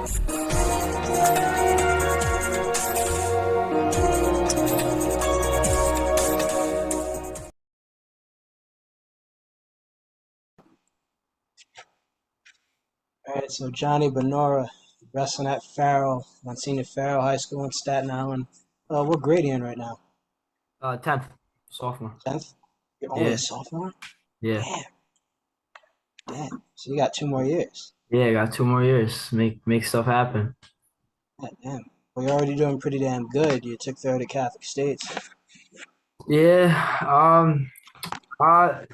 All right, so Johnny Bonura, wrestling at Farrell, Monsignor Farrell High School in Staten Island. What grade are you in right now? 10th, sophomore. 10th? You're only a Yeah, sophomore? yeah, Damn, damn. So you got 2 more years. yeah. I got 2 more years. Make stuff happen. God damn. Well, you're already doing pretty damn good. You took third at Catholic States. Yeah,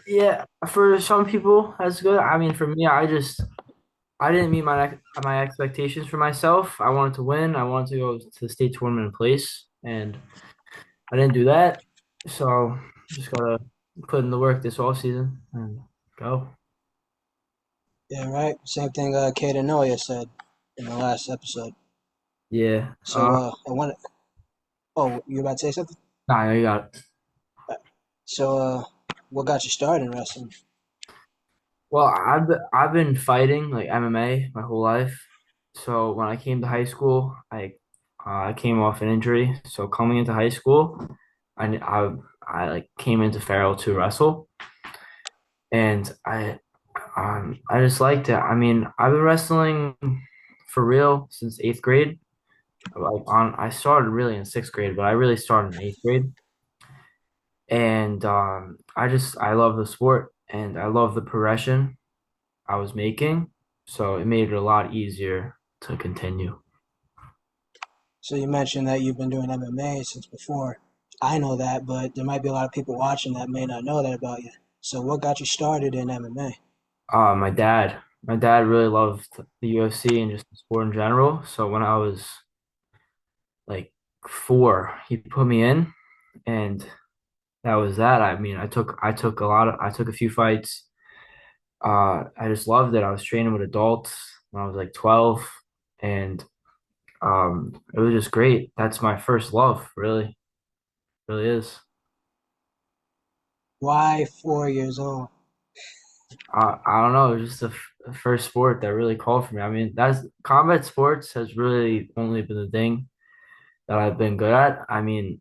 yeah. For some people, that's good. I mean, for me, I didn't meet my expectations for myself. I wanted to win. I wanted to go to the state tournament in place, and I didn't do that. So just gotta put in the work this off season and go. Yeah, right. Same thing Kate Anoia said in the last episode. Yeah. So I want. Oh, you about to say something? Nah, you got it. So what got you started in wrestling? Well, I've been fighting like MMA my whole life. So when I came to high school, I came off an injury. So coming into high school, I like came into Farrell to wrestle, and I just liked it. I mean, I've been wrestling for real since eighth grade. I started really in sixth grade, but I really started in eighth grade, and I love the sport and I love the progression I was making, so it made it a lot easier to continue. So you mentioned that you've been doing MMA since before. I know that, but there might be a lot of people watching that may not know that about you. So what got you started in MMA? My dad really loved the UFC and just the sport in general. So when I was like 4, he put me in, and that was that. I mean, I took a few fights. I just loved it. I was training with adults when I was like 12, and it was just great. That's my first love, really, really is. Why 4 years old? I don't know, it was just the first sport that really called for me. I mean, that's combat sports has really only been the thing that I've been good at. I mean,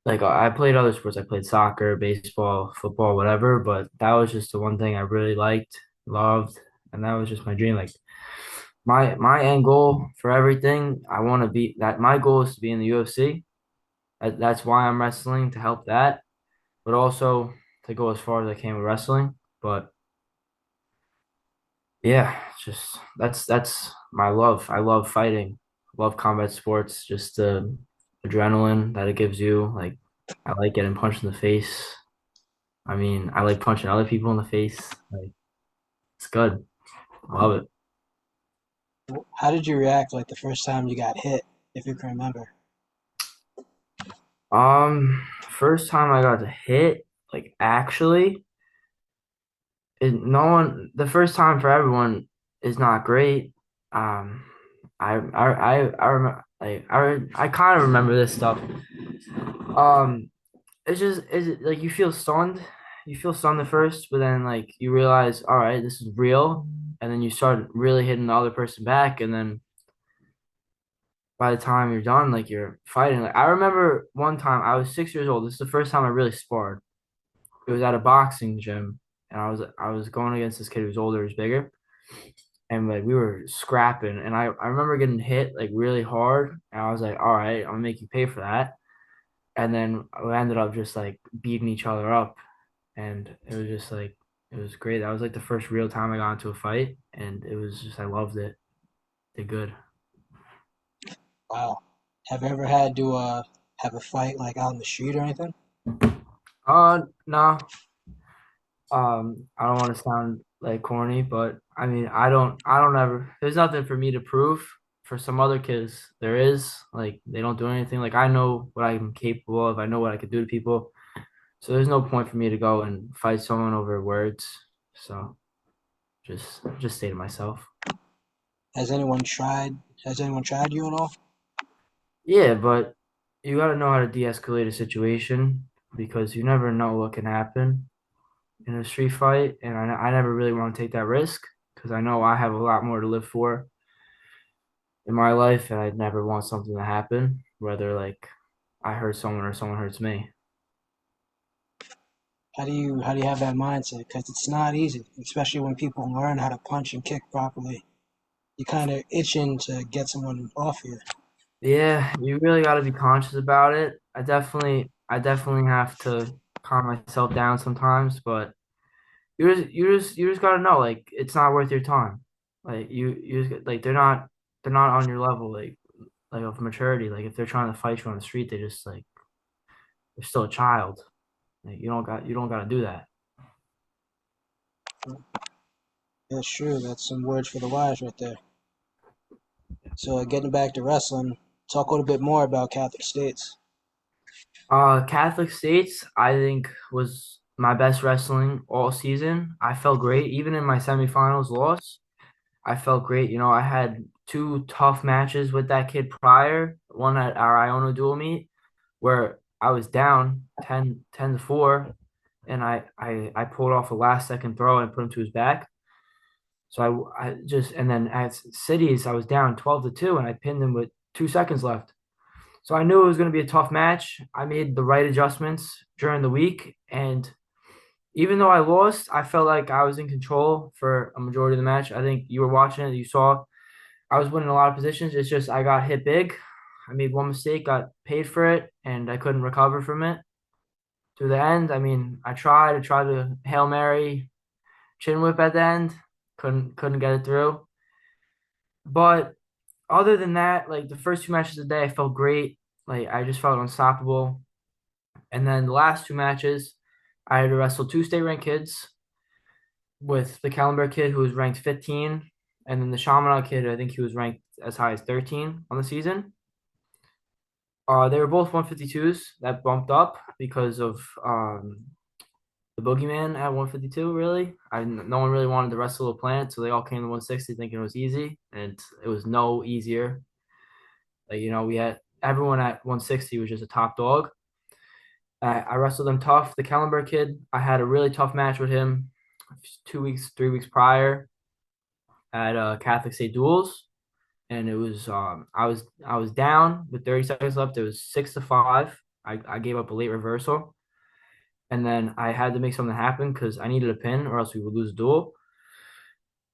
like I played other sports. I played soccer, baseball, football, whatever, but that was just the one thing I really liked, loved, and that was just my dream. Like my end goal for everything, I want to be that my goal is to be in the UFC. That's why I'm wrestling to help that, but also to go as far as I can with wrestling. But yeah, it's just that's my love. I love fighting. Love combat sports, just the adrenaline that it gives you. Like I like getting punched in the face. I mean, I like punching other people in the face. Like it's good. I love it. How did you react like the first time you got hit, if you can remember? First time I got to hit, like actually, no one. The first time for everyone is not great. Um, I remember like I kind of remember this stuff. Um, it's just is it like you feel stunned at first, but then like you realize, all right, this is real, and then you start really hitting the other person back, and then by the time you're done, like you're fighting. Like I remember one time I was 6 years old. This is the first time I really sparred. It was at a boxing gym, and I was going against this kid who was older, who was bigger, and like we were scrapping, and I remember getting hit like really hard, and I was like, all right, I'm gonna make you pay for that. And then we ended up just like beating each other up, and it was just like it was great. That was like the first real time I got into a fight, and it was just I loved it. Did good. Wow. Have you ever had to have a fight like out in the street or anything? No. I don't want to sound like corny, but I mean, I don't ever. There's nothing for me to prove. For some other kids, there is. Like they don't do anything. Like I know what I'm capable of. I know what I could do to people. So there's no point for me to go and fight someone over words. So just stay to myself. Has anyone tried? Has anyone tried you at all? Yeah, but you got to know how to de-escalate a situation because you never know what can happen in a street fight, and I never really want to take that risk because I know I have a lot more to live for. in my life, and I'd never want something to happen, whether like I hurt someone or someone hurts me. How do you have that mindset? Because it's not easy, especially when people learn how to punch and kick properly. You kind of itching to get someone off you. Yeah, you really got to be conscious about it. I definitely have to calm myself down sometimes, but you just got to know like it's not worth your time. Like you just, like they're not on your level like of maturity. Like if they're trying to fight you on the street, they just like they're still a child. Like you don't got to do that. That's true. That's some words for the wise right there. So getting back to wrestling, talk a little bit more about Catholic states. Catholic States, I think, was my best wrestling all season. I felt great, even in my semifinals loss. I felt great. I had two tough matches with that kid prior. One at our Iona dual meet, where I was down 10-4, and I pulled off a last second throw and put him to his back. So I just and then at Cities, I was down 12-2, and I pinned him with 2 seconds left. So I knew it was going to be a tough match. I made the right adjustments during the week. And even though I lost, I felt like I was in control for a majority of the match. I think you were watching it, you saw I was winning a lot of positions. It's just I got hit big. I made one mistake, got paid for it, and I couldn't recover from it to the end. I mean, I tried to Hail Mary chin whip at the end. Couldn't get it through. But other than that, like the first two matches of the day, I felt great. Like I just felt unstoppable. And then the last two matches, I had to wrestle two state ranked kids with the Caliber kid who was ranked 15, and then the Chaminade kid, I think he was ranked as high as 13 on the season. They were both 152s that bumped up because of the boogeyman at 152, really. No one really wanted to wrestle a plant, so they all came to 160 thinking it was easy, and it was no easier. Like, we had everyone at 160 was just a top dog. I wrestled him tough. The Kellenberg kid, I had a really tough match with him 2 weeks, 3 weeks prior at Catholic State Duels, and it was I was down with 30 seconds left. It was 6-5. I gave up a late reversal, and then I had to make something happen because I needed a pin or else we would lose the duel.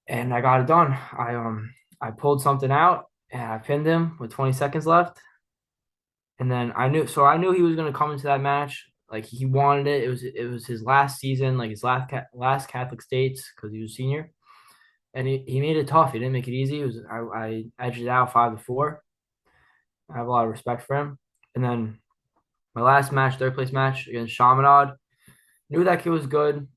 And I got it done. I pulled something out and I pinned him with 20 seconds left. And then I knew he was going to come into that match like he wanted it. It was his last season, like his last Catholic States because he was a senior, and he made it tough. He didn't make it easy. I edged it out 5-4. I have a lot of respect for him. And then my last match, third place match against Chaminade, knew that kid was good.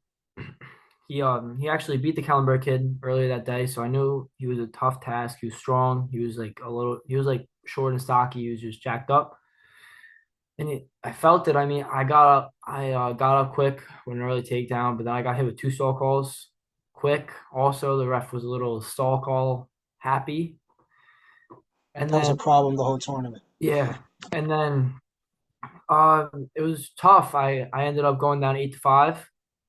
He actually beat the Kallenberg kid earlier that day, so I knew he was a tough task. He was strong. He was like short and stocky. He was just jacked up. And I felt it. I mean, I got up quick with an early takedown, but then I got hit with two stall calls quick. Also, the ref was a little stall call happy. And That was a then problem the whole tournament. yeah, and then it was tough. I ended up going down 8-5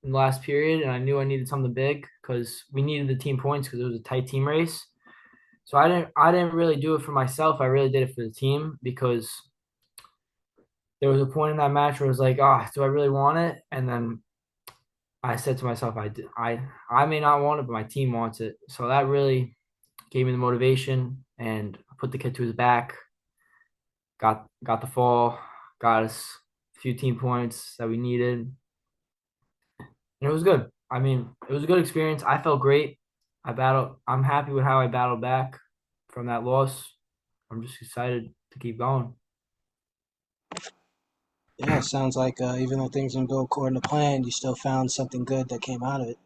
in the last period, and I knew I needed something big because we needed the team points because it was a tight team race. So I didn't really do it for myself. I really did it for the team because there was a point in that match where it was like, oh, do I really want it? And then I said to myself, I may not want it, but my team wants it. So that really gave me the motivation and put the kid to his back. Got the fall, got us a few team points that we needed, and it was good. I mean, it was a good experience. I felt great. I'm happy with how I battled back from that loss. I'm just excited to keep going. Yeah, it sounds like even though things didn't go according to plan, you still found something good that came out of it.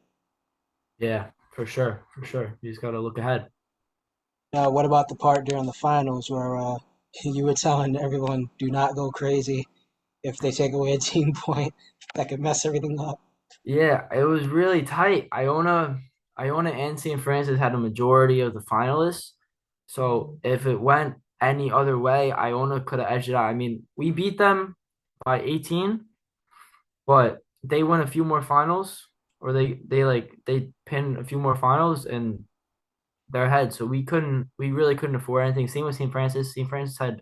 Yeah, for sure, for sure. You just got to look ahead. Now, what about the part during the finals where you were telling everyone do not go crazy if they take away a team point that could mess everything up? Yeah, it was really tight. Iona and St. Francis had a majority of the finalists. So if it went any other way, Iona could have edged it out. I mean, we beat them by 18, but they win a few more finals, or they pin a few more finals, and they're ahead. So we really couldn't afford anything. Same with St. Francis. St. Francis had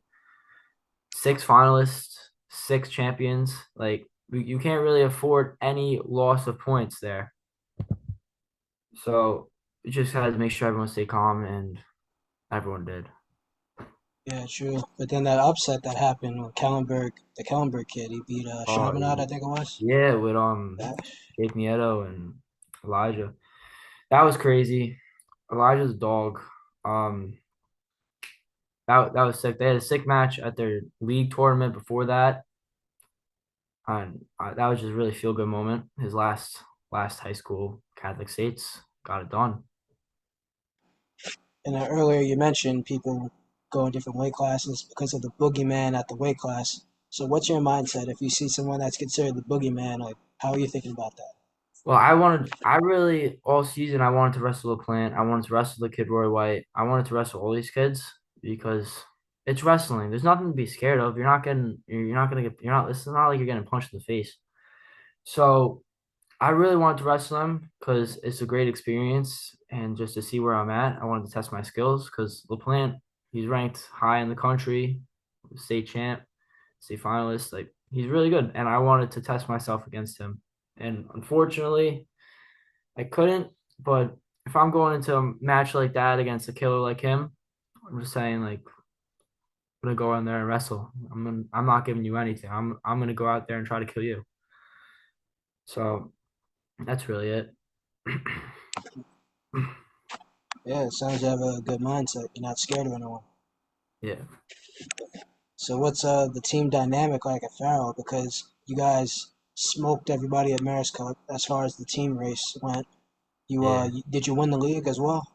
six finalists, six champions. Like you can't really afford any loss of points there. So we just had to make sure everyone stayed calm, and everyone did. Yeah, true. But then that upset that happened with the Kellenberg kid, he beat Oh Chaminade, I think it was. yeah, with That, Jake Nieto and Elijah. That was crazy. Elijah's a dog. Um, that was sick. They had a sick match at their league tournament before that, and that was just a really feel good moment. His last high school Catholic States got it done. and then earlier you mentioned people going different weight classes because of the boogeyman at the weight class. So what's your mindset if you see someone that's considered the boogeyman? Like, how are you thinking about that? Well, I really, all season, I wanted to wrestle the plant. I wanted to wrestle the kid Roy White. I wanted to wrestle all these kids because it's wrestling. There's nothing to be scared of. You're not gonna get, you're not, it's not like you're getting punched in the face. So I really wanted to wrestle him because it's a great experience and just to see where I'm at. I wanted to test my skills because LaPlante, he's ranked high in the country, state champ, state finalist. Like he's really good, and I wanted to test myself against him. And unfortunately, I couldn't. But if I'm going into a match like that against a killer like him, I'm just saying like I'm gonna go in there and wrestle. I'm not giving you anything. I'm gonna go out there and try to kill you. So that's really it. Yeah, it sounds like you have a good mindset. You're not scared of anyone. Yeah. So what's the team dynamic like at Farrell? Because you guys smoked everybody at Maris Cup as far as the team race went. Yeah. Did you win the league as well?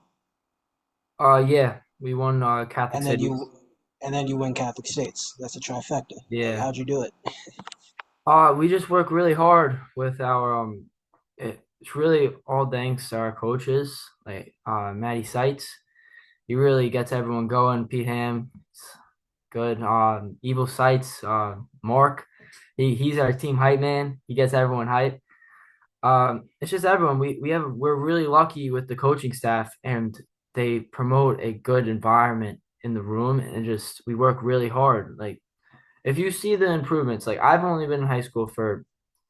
Yeah, we won Catholic And then Cities. you win Catholic States. That's a trifecta. Like, Yeah. how'd you do it? We just work really hard with our it's really all thanks to our coaches, like Matty Seitz. He really gets everyone going. Pete Ham, it's good. Evil Sights, Mark. He's our team hype man. He gets everyone hype. It's just everyone. We're really lucky with the coaching staff, and they promote a good environment in the room, and just we work really hard. Like if you see the improvements, like I've only been in high school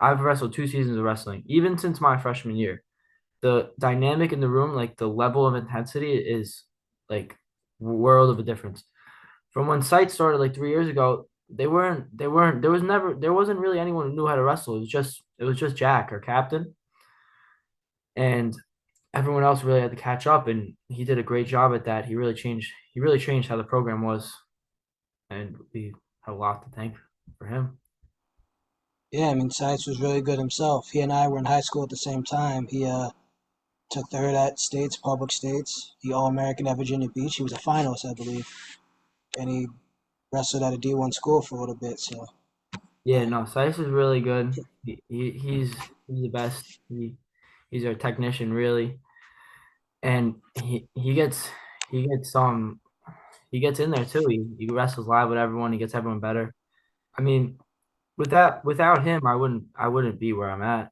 I've wrestled 2 seasons of wrestling, even since my freshman year. The dynamic in the room, like the level of intensity is like world of a difference. From when sites started like 3 years ago, there wasn't really anyone who knew how to wrestle. It was just Jack, our captain, and everyone else really had to catch up, and he did a great job at that. He really changed how the program was, and we have a lot to thank for him. Yeah, I mean, Science was really good himself. He and I were in high school at the same time. He took third at states, public states. He All American at Virginia Beach. He was a finalist, I believe, and he wrestled at a D1 school for a little bit. So Yeah, uh, no, Sice is really good. He's the best. He's our technician really, and he gets he gets in there too. He wrestles live with everyone. He gets everyone better. I mean, without him, I wouldn't be where I'm at.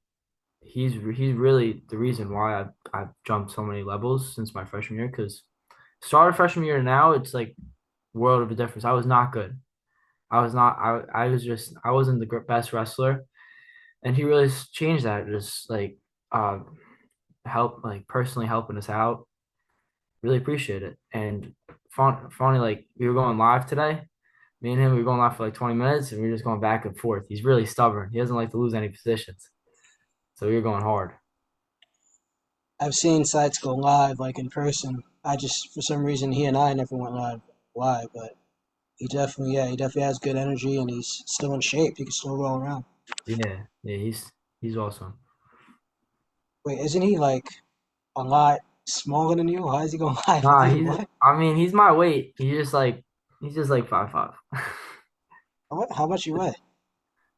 He's really the reason why I've jumped so many levels since my freshman year. Because started freshman year to now, it's like world of a difference. I was not good. I was not. I wasn't the best wrestler, and he really changed that. Just like uh, help like personally helping us out. Really appreciate it. And funny, like we were going live today. Me and him, we were going live for like 20 minutes, and we were just going back and forth. He's really stubborn. He doesn't like to lose any positions, so we were going hard. I've seen sites go live like in person. I just for some reason he and I never went live, but he definitely has good energy and he's still in shape. He can still roll around. Yeah, yeah, he's awesome. Wait, isn't he like a lot smaller than you? How is he going live with Nah, you? What? I mean, he's my weight. He's just like 5'5". What? How much you weigh?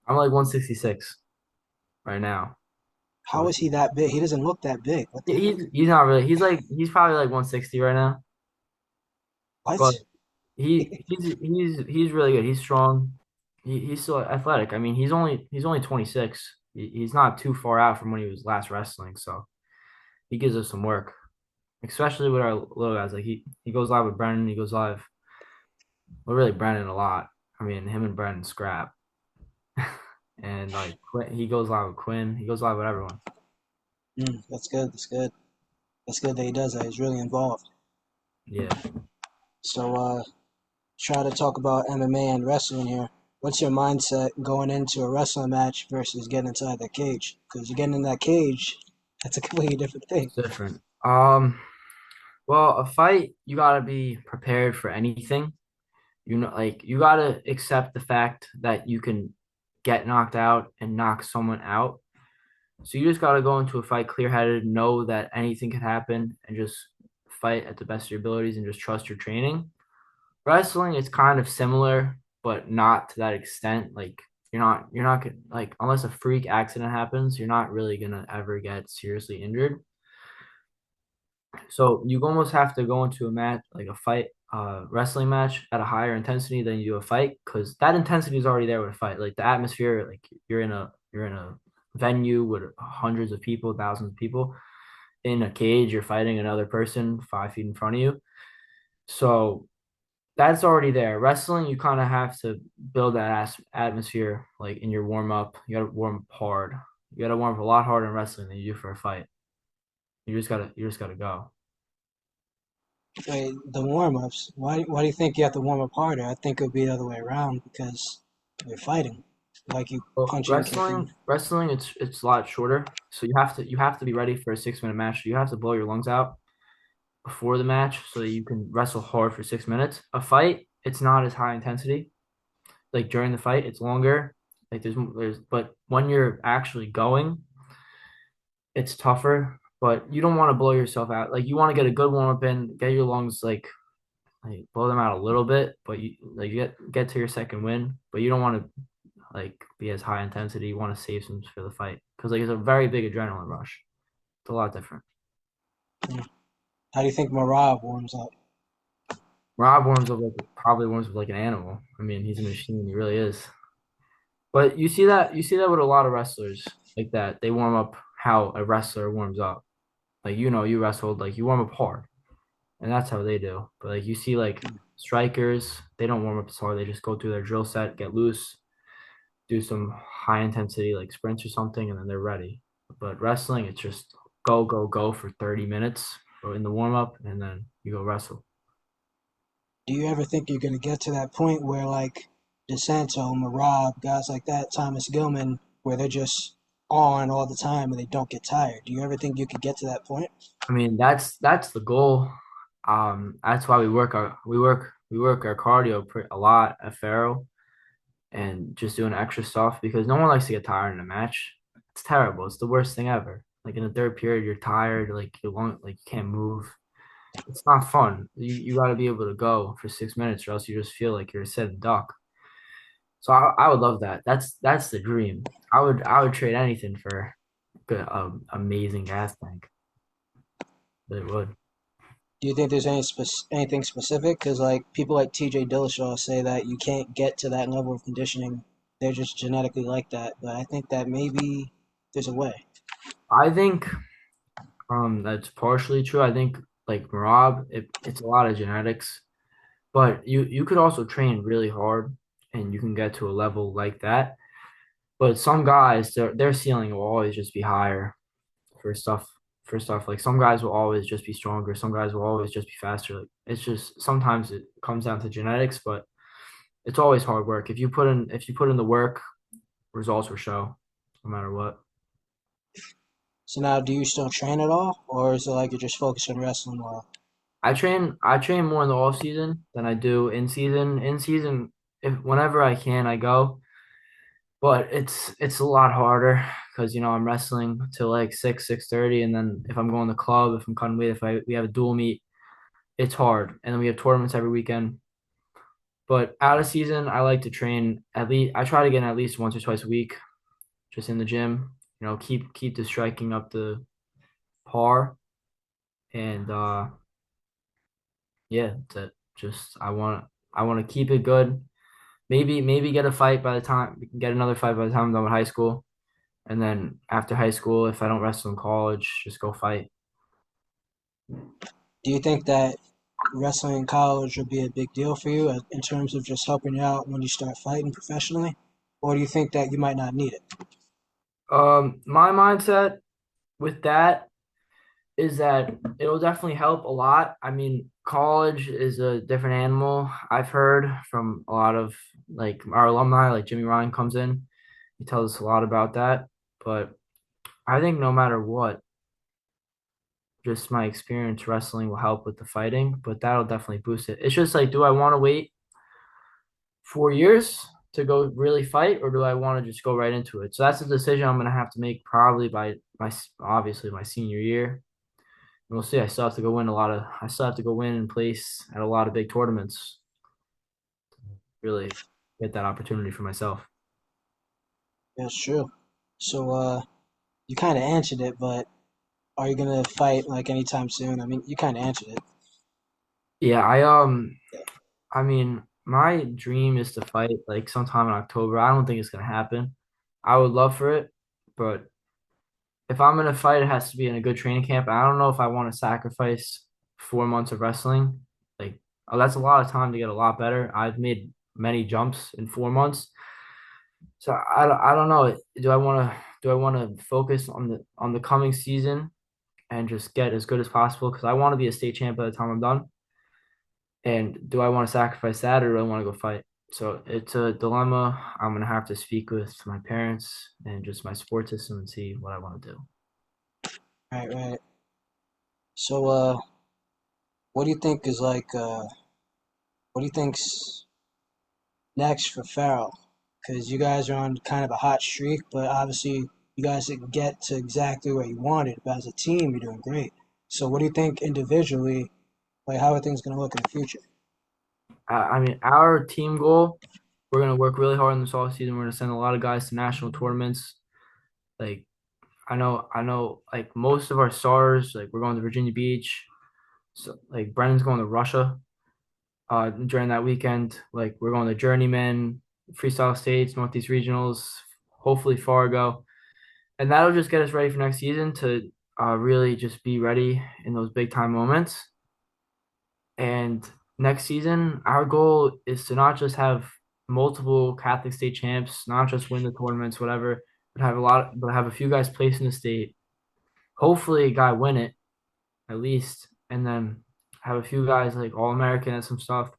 I'm like 166 right now. How So is he that big? He doesn't look that big. What the heck? he's not really. He's probably like 160 right now. But What? he's really good. He's strong. He's still athletic. I mean, he's only 26. He's not too far out from when he was last wrestling, so he gives us some work. especially with our little guys. Like he goes live with Brennan. He goes live. Well, really Brennan a lot. I mean, him and Brennan scrap, and like he goes live with Quinn. He goes live with everyone. That's good. That's good. That's good that he does that. He's really involved. Yeah. So, try to talk about MMA and wrestling here. What's your mindset going into a wrestling match versus getting inside that cage? Because you getting in that cage, that's a completely different thing. It's different. Well, a fight, you gotta be prepared for anything. Like you gotta accept the fact that you can get knocked out and knock someone out. So you just gotta go into a fight clear-headed, know that anything can happen, and just fight at the best of your abilities and just trust your training. Wrestling is kind of similar, but not to that extent. Like you're not gonna like unless a freak accident happens, you're not really gonna ever get seriously injured. So you almost have to go into a match like a fight, wrestling match at a higher intensity than you do a fight because that intensity is already there with a fight. Like the atmosphere, like you're in a venue with hundreds of people, thousands of people in a cage. You're fighting another person 5 feet in front of you. So that's already there. Wrestling, you kind of have to build that atmosphere like in your warm up. You got to warm up hard. You got to warm up a lot harder in wrestling than you do for a fight. You just gotta go. Wait, the warm ups. Why do you think you have to warm up harder? I think it would be the other way around because you're fighting, like you Well, punching, kicking. wrestling, it's a lot shorter. So you have to be ready for a 6 minute match. You have to blow your lungs out before the match so that you can wrestle hard for 6 minutes. A fight, it's not as high intensity. Like during the fight, it's longer. Like but when you're actually going, it's tougher. But you don't want to blow yourself out. Like you want to get a good warm up in, get your lungs like blow them out a little bit, but you like get to your second win. But you don't want to like be as high intensity. You want to save some for the fight because like it's a very big adrenaline rush. It's a lot different. How do you think Marab warms up? Rob warms up like probably warms up like an animal. I mean, he's a machine. He really is. But you see that with a lot of wrestlers like that. They warm up how a wrestler warms up. Like you wrestled like you warm up hard, and that's how they do. But like you see like strikers, they don't warm up as hard. They just go through their drill set, get loose, do some high intensity like sprints or something, and then they're ready. But wrestling, it's just go, go, go for 30 minutes in the warm up, and then you go wrestle. Do you ever think you're gonna get to that point where like DeSanto, Marab, guys like that, Thomas Gilman, where they're just on all the time and they don't get tired? Do you ever think you could get to that point? I mean, that's the goal. That's why we work our cardio a lot at Farrell and just doing extra stuff because no one likes to get tired in a match. It's terrible. It's the worst thing ever. Like in the third period, you're tired, like you can't move. It's not fun. You got to be able to go for 6 minutes, or else you just feel like you're a sitting duck. So I would love that. That's the dream. I would trade anything for amazing gas tank. It would. Do you think there's anything specific? Because like people like T.J. Dillashaw say that you can't get to that level of conditioning. They're just genetically like that. But I think that maybe there's a way. I think that's partially true. I think like Marab, it's a lot of genetics, but you could also train really hard and you can get to a level like that. But some guys, their ceiling will always just be higher for stuff for stuff. Like some guys will always just be stronger, some guys will always just be faster. Like it's just sometimes it comes down to genetics, but it's always hard work. If you put in the work, results will show no matter what. So now, do you still train at all, or is it like you're just focused on wrestling more? I train more in the off season than I do in season. In season, if whenever I can, I go, but it's a lot harder because I'm wrestling till like 6:30, and then if I'm going to the club, if I'm cutting weight, if we have a dual meet, it's hard, and then we have tournaments every weekend. But out of season, I like to train at least. I try to get in at least once or twice a week, just in the gym. Keep the striking up the par, and yeah, that just I want to keep it good. Maybe get a fight by the time get another fight by the time I'm done with high school, and then after high school, if I don't wrestle in college, just go fight. Do you think that wrestling in college would be a big deal for you in terms of just helping you out when you start fighting professionally? Or do you think that you might not need it? My mindset with that is that it'll definitely help a lot. I mean, college is a different animal. I've heard from a lot of like our alumni, like Jimmy Ryan comes in, he tells us a lot about that. But I think no matter what, just my experience wrestling will help with the fighting, but that'll definitely boost it. It's just like, do I want to wait 4 years to go really fight, or do I want to just go right into it? So that's a decision I'm gonna have to make probably by my obviously my senior year. We'll see. I still have to go win and place at a lot of big tournaments. Really get that opportunity for myself. That's true. So, you kind of answered it, but are you gonna fight like anytime soon? I mean, you kind of answered it. Yeah, I mean, my dream is to fight like sometime in October. I don't think it's gonna happen. I would love for it, but if I'm gonna fight, it has to be in a good training camp. I don't know if I want to sacrifice 4 months of wrestling. Like, oh, that's a lot of time to get a lot better. I've made many jumps in 4 months. So I don't know. Do I want to focus on the coming season and just get as good as possible because I want to be a state champ by the time I'm done. And do I want to sacrifice that or do I want to go fight? So it's a dilemma. I'm gonna have to speak with my parents and just my support system and see what I want to do. Right, right. So, what do you think is like, what do you think's next for Farrell? Because you guys are on kind of a hot streak, but obviously you guys didn't get to exactly where you wanted. But as a team, you're doing great. So, what do you think individually? Like, how are things going to look in the future? I mean, our team goal, we're gonna work really hard in this off season. We're gonna send a lot of guys to national tournaments. Like I know, like most of our stars, like we're going to Virginia Beach. So like Brennan's going to Russia during that weekend. Like we're going to Journeyman, Freestyle States, Northeast Regionals, hopefully Fargo, and that'll just get us ready for next season to really just be ready in those big time moments. And next season, our goal is to not just have multiple Catholic state champs, not just win the tournaments, whatever, but have a few guys place in the state. Hopefully, a guy win it at least, and then have a few guys like All American and some stuff.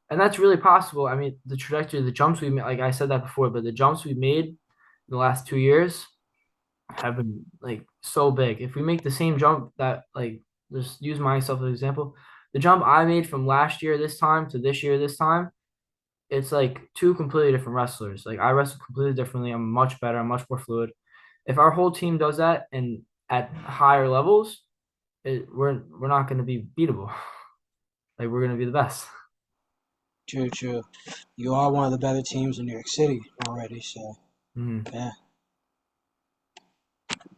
And that's really possible. I mean, the trajectory, the jumps we made, like I said that before, but the jumps we made in the last 2 years have been like so big. If we make the same jump that like just use myself as an example, the jump I made from last year this time to this year this time, it's like two completely different wrestlers. Like I wrestle completely differently. I'm much better. I'm much more fluid. If our whole team does that and at higher levels, we're not going to be beatable. Like we're going to be the best. True, true. You are one of the better teams in New York City already. So, Mhm. yeah.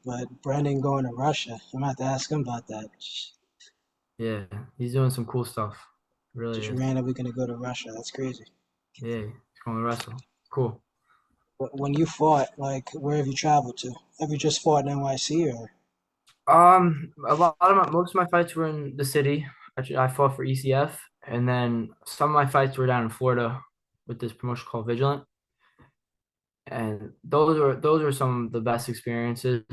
But Brendan going to Russia, I'm going to have to ask him about that. Yeah, he's doing some cool stuff. Really Just is. randomly going to go to Russia. That's crazy. Yeah, he's going to wrestle. Cool. When you fought, like, where have you traveled to? Have you just fought in NYC or? A lot of most of my fights were in the city. Actually, I fought for ECF, and then some of my fights were down in Florida with this promotion called Vigilant, and those were some of the best experiences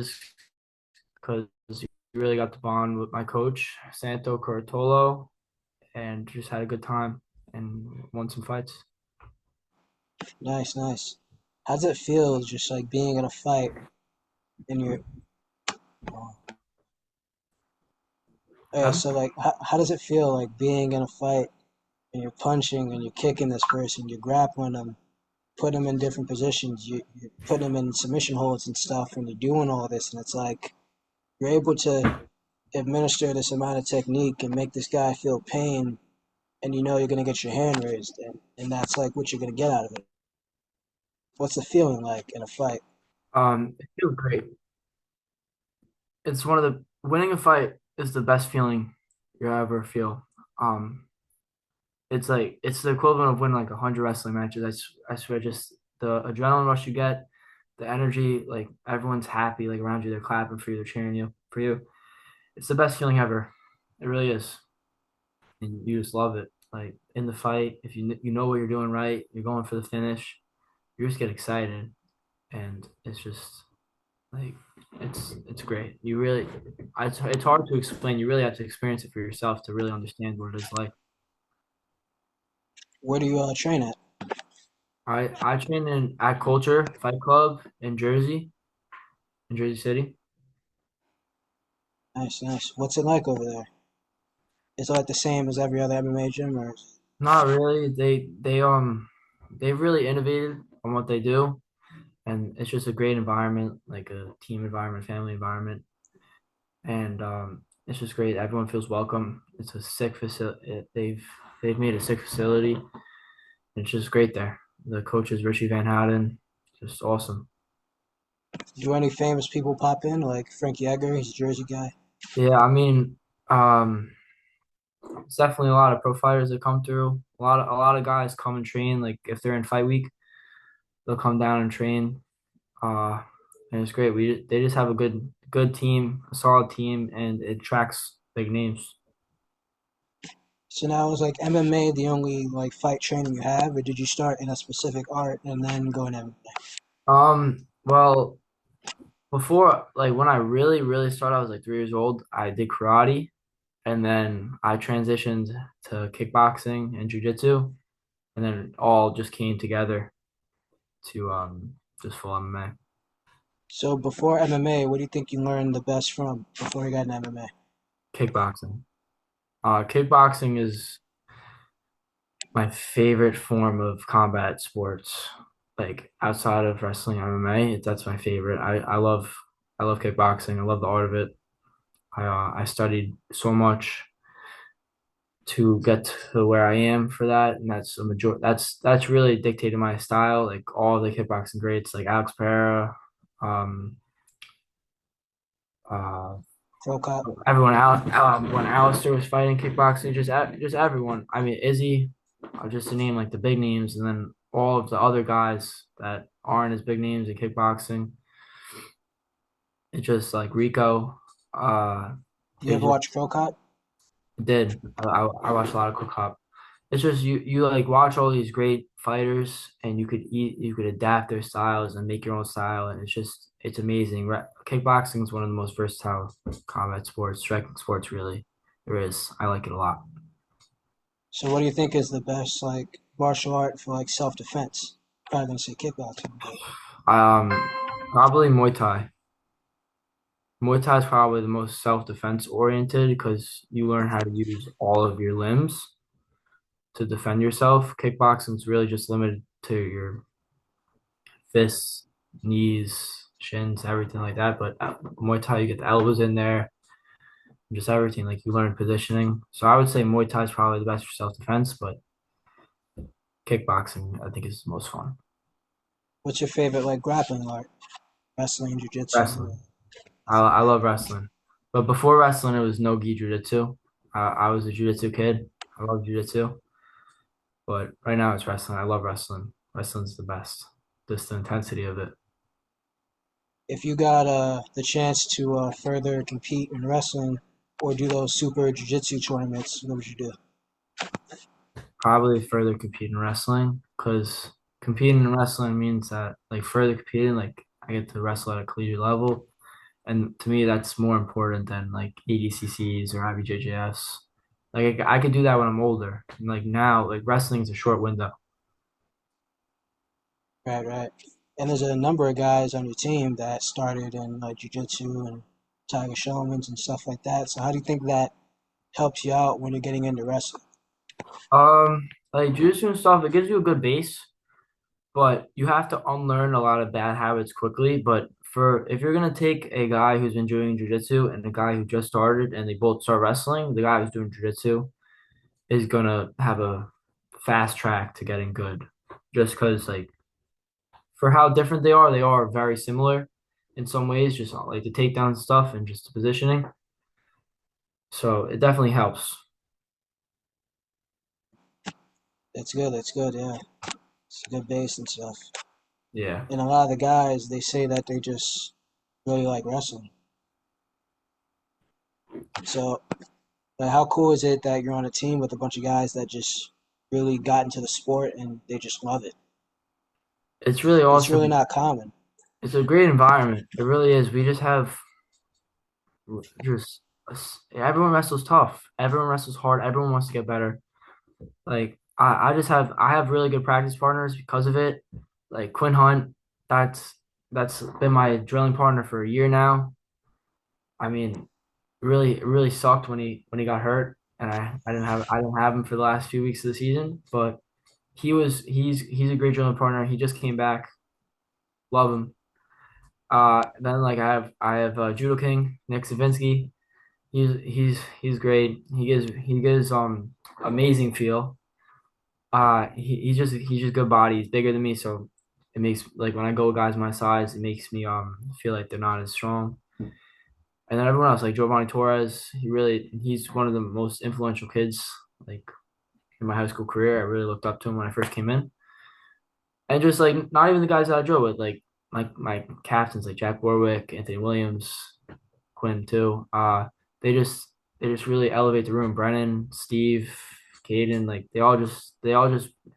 because you really got to bond with my coach Santo Cortolo, and just had a good time and won some fights. Nice, nice. How does it feel just like being in a fight and you're, Huh? so like, how does it feel like being in a fight and you're punching and you're kicking this person, you're grappling them, put them in different positions, you're putting them in submission holds and stuff, and you're doing all this, and it's like you're able to administer this amount of technique and make this guy feel pain, and you know you're gonna get your hand raised, and that's like what you're gonna get out of it. What's the feeling like in a fight? It feels great. It's one of the winning a fight is the best feeling you ever feel. Um, it's like it's the equivalent of winning like 100 wrestling matches. I swear, just the adrenaline rush you get, the energy, like everyone's happy, like around you, they're clapping for you, they're cheering you for you. It's the best feeling ever. It really is, and you just love it. Like in the fight, if you know what you're doing right, you're going for the finish. You just get excited, and it's just like it's great. You really, it's hard to explain. You really have to experience it for yourself to really understand what it is like. Where do you train at? I train in at Culture Fight Club in Jersey City. Nice, nice. What's it like over there? Is it like the same as every other MMA gym, or Not really. They've really innovated on what they do, and it's just a great environment, like a team environment, family environment, and it's just great. Everyone feels welcome. It's a sick facility. They've made a sick facility. It's just great there. The coach is Richie Van Houten, just awesome. do any famous people pop in, like Frankie Edgar? He's a Jersey guy. Yeah, I mean, um, it's definitely a lot of pro fighters that come through. A lot of guys come and train. Like if they're in fight week, they'll come down and train. Uh, and it's great. They just have a good team, a solid team, and it attracts big names. So now is like MMA the only like fight training you have, or did you start in a specific art and then go in MMA? Well, before like when I really started, I was like 3 years old. I did karate, and then I transitioned to kickboxing and jujitsu, and then it all just came together to just full MMA. So before MMA, what do you think you learned the best from before you got in MMA? Kickboxing. Kickboxing is my favorite form of combat sports. Like outside of wrestling, MMA, that's my favorite. I love kickboxing. I love the art of it. I studied so much to get to where I am for that, and that's a major. That's really dictated my style. Like all the kickboxing greats, like Alex Pereira, um, uh, Pro Cop? everyone out when Alistair was fighting kickboxing, just everyone. I mean, Izzy, just to name like the big names, and then all of the other guys that aren't as big names in kickboxing. It's just like Rico. You It ever just watch Pro Cop? did. I watched a lot of Cook Hop. It's just you like watch all these great fighters, and you could adapt their styles and make your own style, and it's amazing. Kickboxing is one of the most versatile combat sports, striking sports, really. There is. I like it a lot. So what do you think is the best like martial art for like self defense? Probably gonna say kickboxing, but Um, Probably Muay Thai. Muay Thai is probably the most self-defense oriented because you learn how to use all of your limbs to defend yourself. Kickboxing is really just limited to your fists, knees, shins, everything like that. But Muay Thai, you get the elbows in there, just everything. Like you learn positioning. So I would say Muay Thai is probably the best for self-defense, but kickboxing I think is the most fun. what's your favorite like grappling art? Wrestling, jiu-jitsu? Wrestling. I love wrestling. But before wrestling, it was no gi jujitsu. I was a jujitsu kid. I love jujitsu. But right now it's wrestling. I love wrestling. Wrestling's the best. Just the intensity of it. If you got the chance to further compete in wrestling or do those super jiu-jitsu tournaments, what would you do? Probably further compete in wrestling because competing in wrestling means that like further competing, like I get to wrestle at a collegiate level. And to me, that's more important than like ADCCs or IBJJFs. Like I could do that when I'm older. And like now, like wrestling is a short window. Right, right. And there's a number of guys on your team that started in like jiu-jitsu and Tiger Showmans and stuff like that. So how do you think that helps you out when you're getting into wrestling? Like jujitsu and stuff, it gives you a good base, but you have to unlearn a lot of bad habits quickly. But for if you're gonna take a guy who's been doing jujitsu and a guy who just started and they both start wrestling, the guy who's doing jujitsu is gonna have a fast track to getting good. Just because like for how different they are very similar in some ways, just like the takedown stuff and just the positioning. So it definitely helps. That's good. That's good. Yeah, it's a good base and stuff. Yeah. And a lot of the guys, they say that they just really like wrestling. So But how cool is it that you're on a team with a bunch of guys that just really got into the sport and they just love it? It's really It's really awesome. not common. It's a great environment. It really is. We just have just everyone wrestles tough. Everyone wrestles hard. Everyone wants to get better. Like I have really good practice partners because of it. Like Quinn Hunt, that's that's been my drilling partner for a year now. I mean, really it really sucked when he got hurt and I didn't have him for the last few weeks of the season, but he's a great drilling partner. He just came back. Love him. Then like I have Judo King, Nick Savinsky. He's great. He gives amazing feel. He's just good body. He's bigger than me, so it makes like when I go with guys my size, it makes me feel like they're not as strong. And then everyone else, like Giovanni Torres, he's one of the most influential kids like in my high school career. I really looked up to him when I first came in. And just like not even the guys that I drove with, like my captains like Jack Warwick, Anthony Williams, Quinn too. They just really elevate the room. Brennan, Steve, Caden, like they all just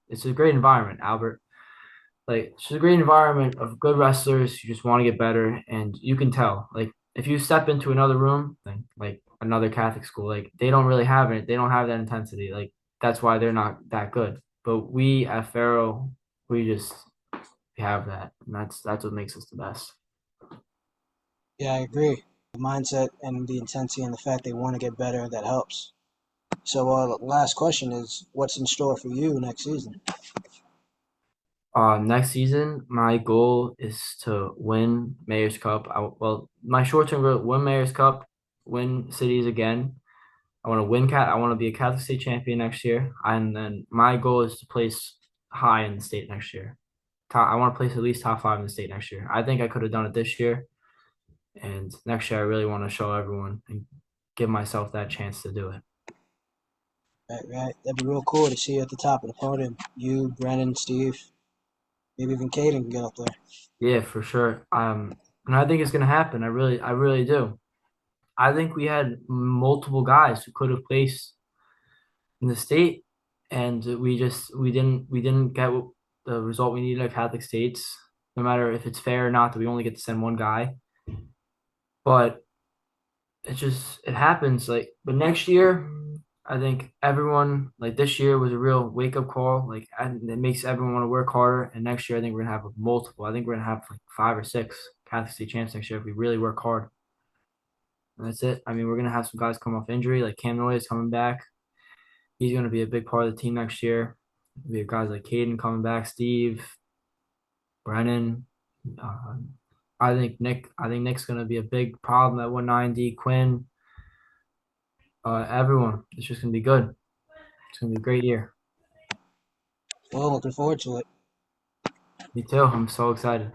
it's a great environment, Albert. Like it's just a great environment of good wrestlers who just want to get better, and you can tell. Like if you step into another room, like another Catholic school, like they don't really have it. They don't have that intensity. Like that's why they're not that good. But we at Farrell, we just we have that, and that's what makes us the best. Yeah, I agree. The mindset and the intensity and the fact they want to get better, that helps. So, last question is, what's in store for you next season? Next season, my goal is to win Mayor's Cup. Well, my short-term goal, win Mayor's Cup, win cities again. I want to be a Catholic state champion next year, and then my goal is to place high in the state next year. I want to place at least top five in the state next year. I think I could have done it this year, and next year I really want to show everyone and give myself that chance to do it. Right, right. That'd be real cool to see you at the top of the podium. You, Brennan, Steve, maybe even Caden can get up there. Yeah, for sure. And I think it's gonna happen. I really do. I think we had multiple guys who could have placed in the state, and we didn't get the result we needed at Catholic states. No matter if it's fair or not, that we only get to send one guy, but it happens. Like, but next year, I think everyone like this year was a real wake up call. Like, and it makes everyone want to work harder. And next year, I think we're gonna have multiple. I think we're gonna have like five or six Catholic state champs next year if we really work hard. And that's it. I mean, we're gonna have some guys come off injury, like Cam Noy is coming back. He's going to be a big part of the team next year. We have guys like Caden coming back, Steve, Brennan. Uh, I think Nick's going to be a big problem at 190. Quinn, everyone. It's just going to be good. It's going to be a great year. Well, looking forward to it. Me too. I'm so excited.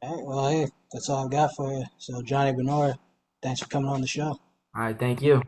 All right, well, hey, that's all I've got for you. So, Johnny Bonura, thanks for coming on the show. All right. Thank you.